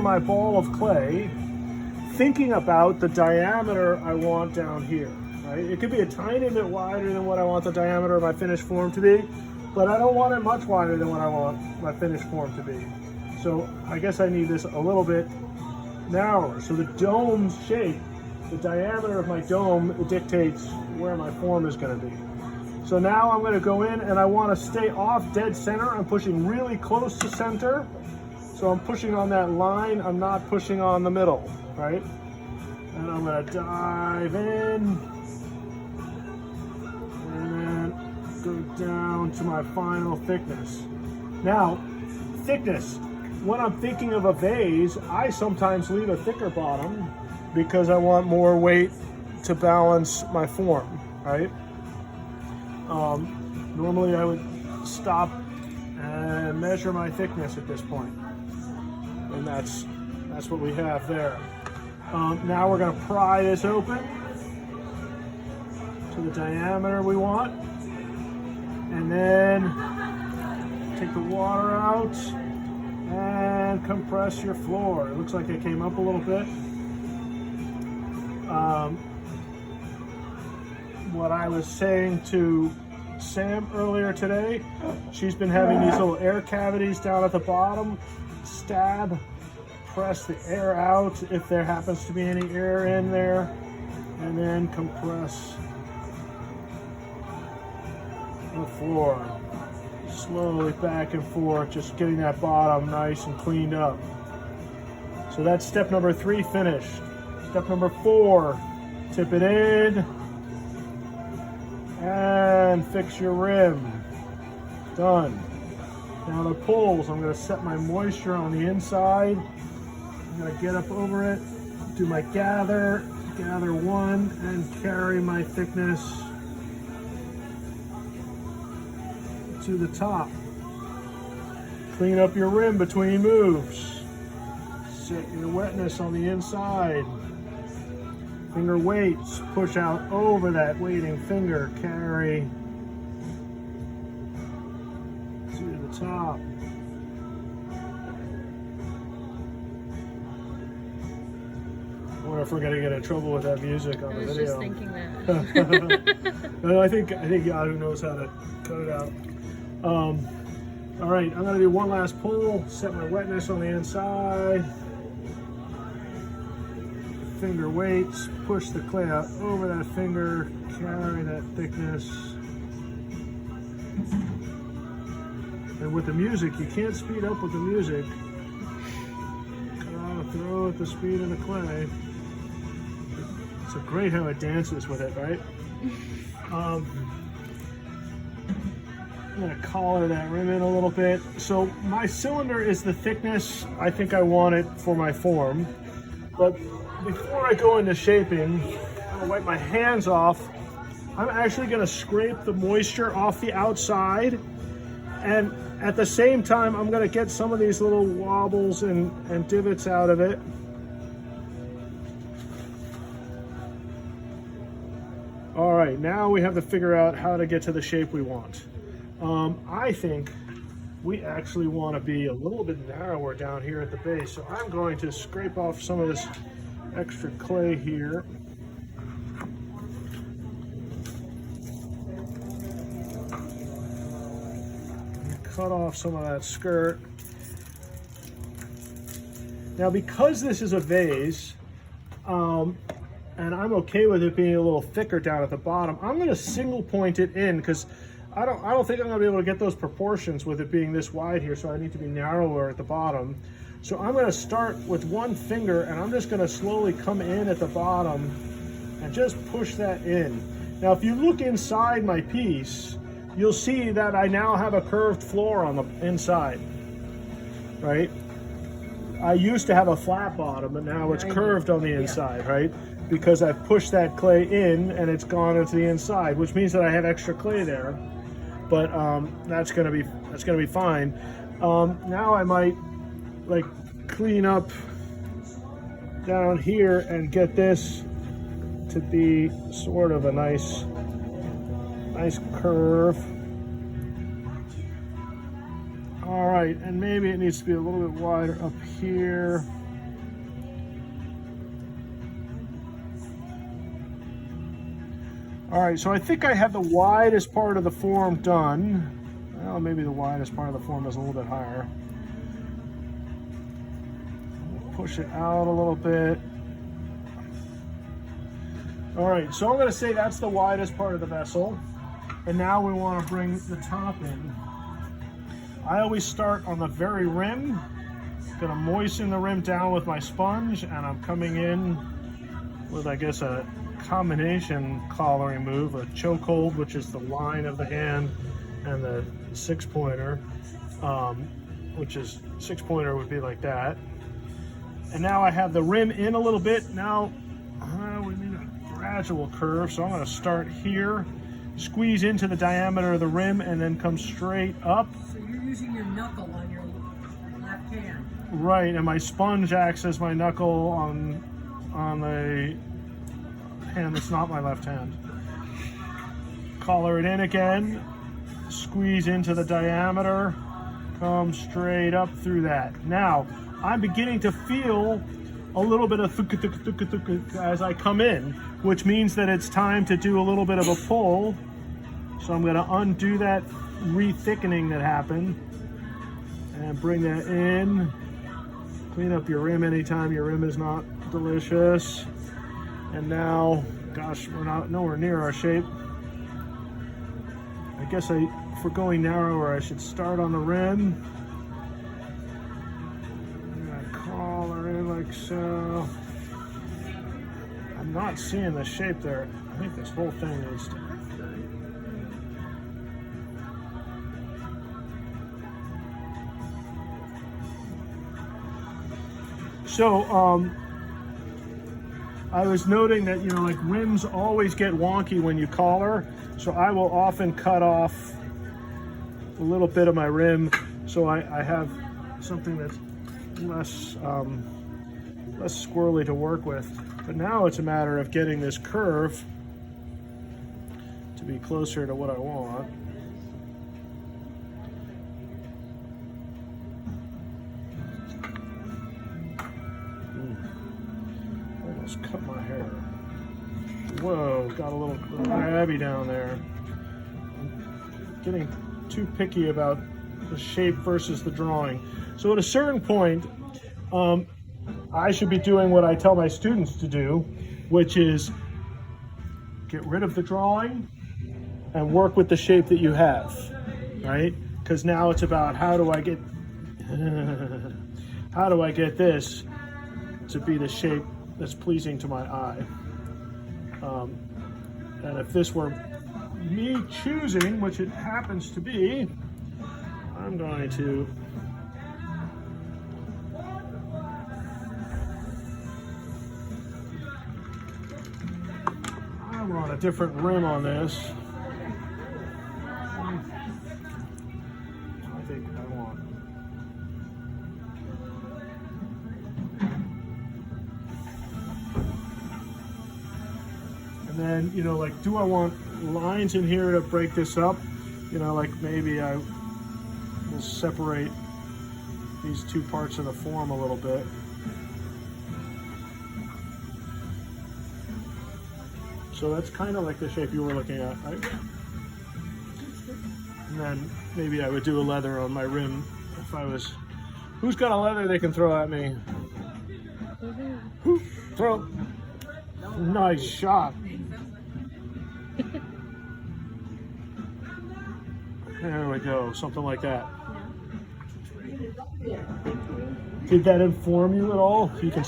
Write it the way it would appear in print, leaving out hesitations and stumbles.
my ball of clay, thinking about the diameter I want down here, right? It could be a tiny bit wider than what I want the diameter of my finished form to be, but I don't want it much wider than what I want my finished form to be. So I guess I need this a little bit narrower. So the dome shape, the diameter of my dome, it dictates where my form is going to be. So now I'm going to go in and I want to stay off dead center. I'm pushing really close to center. So I'm pushing on that line. I'm not pushing on the middle, right? And I'm going to dive in and then go down to my final thickness. Now, thickness. When I'm thinking of a vase, I sometimes leave a thicker bottom because I want more weight to balance my form, right? Normally I would stop and measure my thickness at this point. And that's what we have there. Now we're going to pry this open to the diameter we want. And then take the water out and compress your floor. It looks like it came up a little bit. What I was saying to Sam earlier today, she's been having these little air cavities down at the bottom. Stab, press the air out if there happens to be any air in there, and then compress the floor. Slowly back and forth, just getting that bottom nice and cleaned up. So that's step number 3 finished. Step number 4, tip it in and fix your rim. Done. Now the pulls, I'm going to set my moisture on the inside. I'm going to get up over it, do my gather 1, and carry my thickness to the top. Clean up your rim between moves. Set your wetness on the inside. Finger weights, push out over that weighting finger, carry to the top. I wonder if we're gonna get in trouble with that music on the video. I was just thinking that. No, I think Yahoo knows how to cut it out. All right, I'm gonna do one last pull, set my wetness on the inside. Finger weights, push the clay out over that finger, carry that thickness. And with the music, you can't speed up with the music. Gotta throw at the speed of the clay. It's so great how it dances with it, right? I'm gonna collar that rim in a little bit. So my cylinder is the thickness I think I want it for my form. But before I go into shaping, I'm gonna wipe my hands off. I'm actually gonna scrape the moisture off the outside. And at the same time, I'm gonna get some of these little wobbles and divots out of it. All right, now we have to figure out how to get to the shape we want. I think we actually want to be a little bit narrower down here at the base. So I'm going to scrape off some of this extra clay here. Cut off some of that skirt. Now, because this is a vase, and I'm okay with it being a little thicker down at the bottom, I'm going to single point it in because I don't think I'm going to be able to get those proportions with it being this wide here, so I need to be narrower at the bottom. So I'm going to start with one finger, and I'm just going to slowly come in at the bottom and just push that in. Now, if you look inside my piece, you'll see that I now have a curved floor on the inside, right? I used to have a flat bottom, but now it's curved on the inside, right? Because I've pushed that clay in and it's gone into the inside, which means that I have extra clay there. But that's gonna be fine. Now I might like clean up down here and get this to be sort of a nice curve. All right, and maybe it needs to be a little bit wider up here. All right, so I think I have the widest part of the form done. Well, maybe the widest part of the form is a little bit higher. Push it out a little bit. All right, so I'm gonna say that's the widest part of the vessel. And now we wanna bring the top in. I always start on the very rim. Gonna moisten the rim down with my sponge, and I'm coming in with, I guess, a combination collaring move, a chokehold, which is the line of the hand, and the 6-pointer, which is 6-pointer would be like that. And now I have the rim in a little bit. Now we need a gradual curve, so I'm going to start here, squeeze into the diameter of the rim, and then come straight up. So you're using your knuckle on your left hand. Right, and my sponge acts as my knuckle on the hand that's not my left hand. Collar it in again, squeeze into the diameter, come straight up through that. Now, I'm beginning to feel a little bit of thuk thuk thuk thuk as I come in, which means that it's time to do a little bit of a pull. So I'm going to undo that re-thickening that happened and bring that in. Clean up your rim anytime your rim is not delicious. And now, gosh, we're not nowhere near our shape. I guess if we're going narrower, I should start on the rim. I'm gonna collar in like so. I'm not seeing the shape there. I think this whole thing needs to. So, I was noting that, you know, like rims always get wonky when you collar, so I will often cut off a little bit of my rim so I have something that's less squirrely to work with. But now it's a matter of getting this curve to be closer to what I want. Cut my hair. Whoa, got a little grabby down there. I'm getting too picky about the shape versus the drawing. So at a certain point, I should be doing what I tell my students to do, which is get rid of the drawing and work with the shape that you have, right? Because now it's about how do I get this to be the shape that's pleasing to my eye. And if this were me choosing, which it happens to be, I'm going to I want a different rim on this. I think I want. And then, you know, like, do I want lines in here to break this up? You know, like maybe I will separate these two parts of the form a little bit. So that's kind of like the shape you were looking at, right? And then maybe I would do a leather on my rim if I was... Who's got a leather they can throw at me? Throw. Nice shot. There we go, something like that. Did that inform you at all? You can